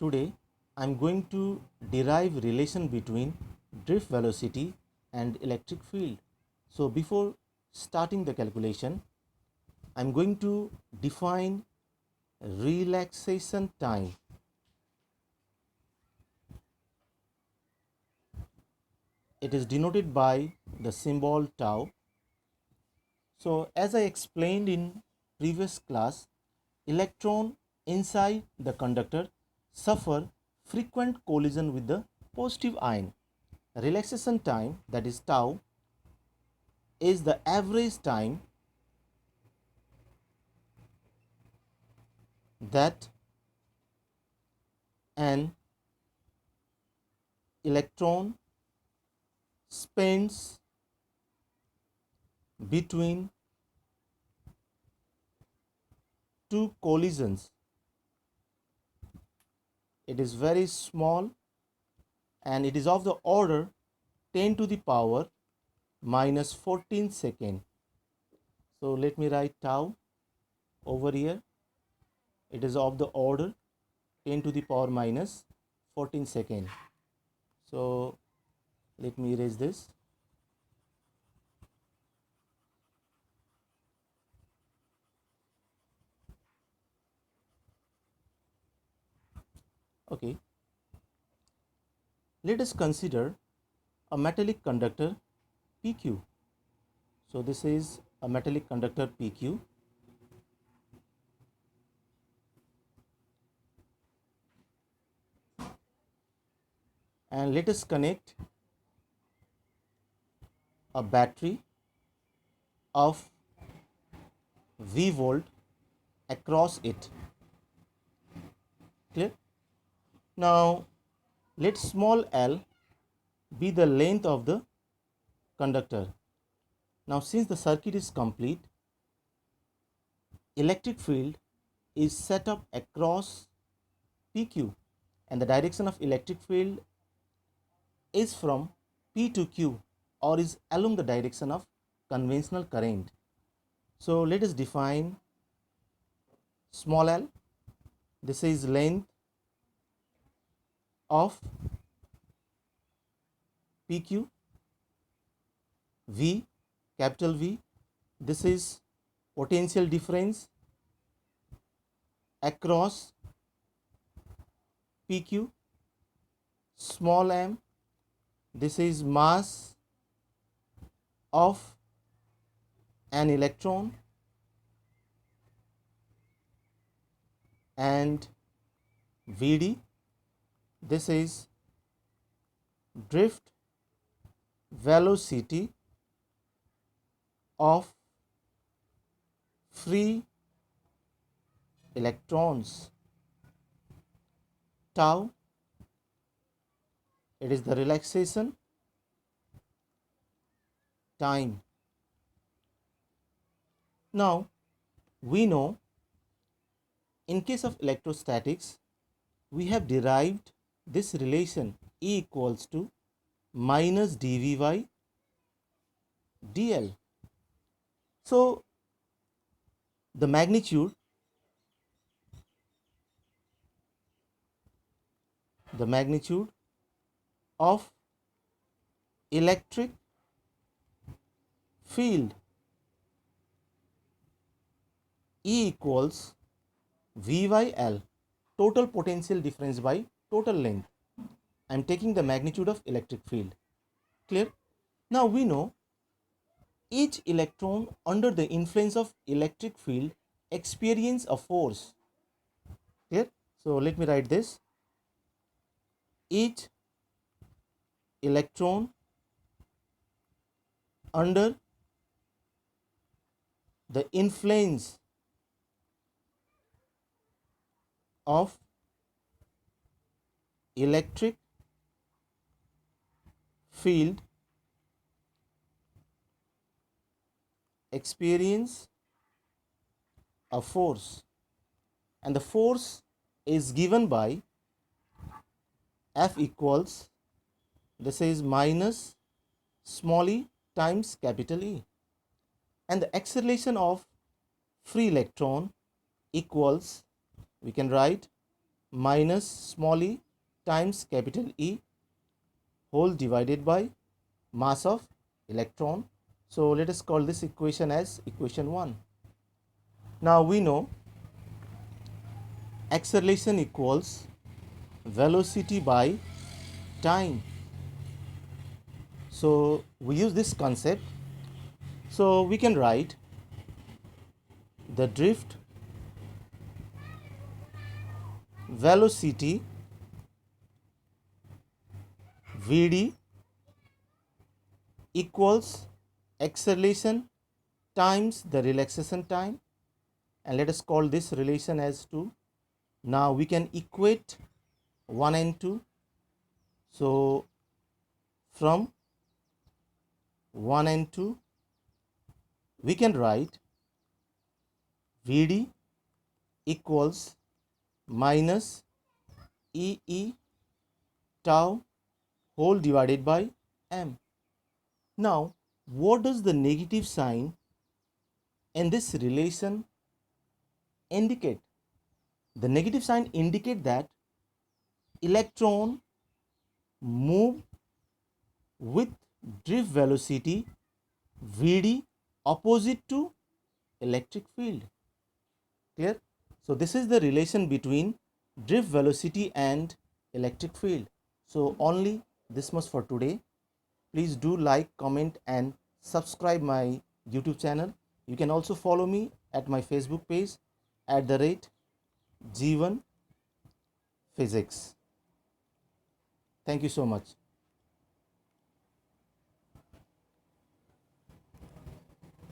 Today I am going to derive relation between drift velocity and electric field. So before starting the calculation, I am going to define relaxation time. It is denoted by the symbol tau. So as I explained in previous class, electron inside the conductor suffer frequent collision with the positive ion. Relaxation time, that is tau, is the average time that an electron spends between two collisions. It is very small and it is of the order 10 to the power minus 14 second. So let me write tau over here. It is of the order 10 to the power minus 14 second. So let me erase this. Okay. Let us consider a metallic conductor PQ. So this is a metallic conductor PQ. And let us connect a battery of V volt across it. Clear? Now let small l be the length of the conductor. Now since the circuit is complete, electric field is set up across PQ and the direction of electric field is from P to Q or is along the direction of conventional current. So let us define small l. This is length of PQ. V, capital V, this is potential difference across PQ. Small m, this is mass of an electron, and Vd, this is drift velocity of free electrons. Tau, it is the relaxation time. Now we know in case of electrostatics we have derived this relation E equals to minus dV by dl. So the magnitude of electric field E equals V by L, total potential difference by total length. I am taking the magnitude of electric field. Clear? Now we know each electron under the influence of electric field experience a force. Clear? So let me write this. Each electron under the influence of electric field experience a force, and the force is given by F equals, this is minus small e times capital E, and the acceleration of free electron equals, we can write minus small e times capital E whole divided by mass of electron. So let us call this equation as equation 1. Now we know acceleration equals velocity by time. So we use this concept. So we can write the drift velocity Vd equals acceleration times the relaxation time, and let us call this relation as 2. Now we can equate 1 and 2. So from 1 and 2 we can write Vd equals minus E tau whole divided by m. Now what does the negative sign in this relation indicate? The negative sign indicate that electron move with drift velocity Vd opposite to electric field. Clear? So this is the relation between drift velocity and electric field. So only this much for today. Please do like, comment and subscribe my YouTube channel. You can also follow me at my Facebook page @G1 Physics. Thank you so much.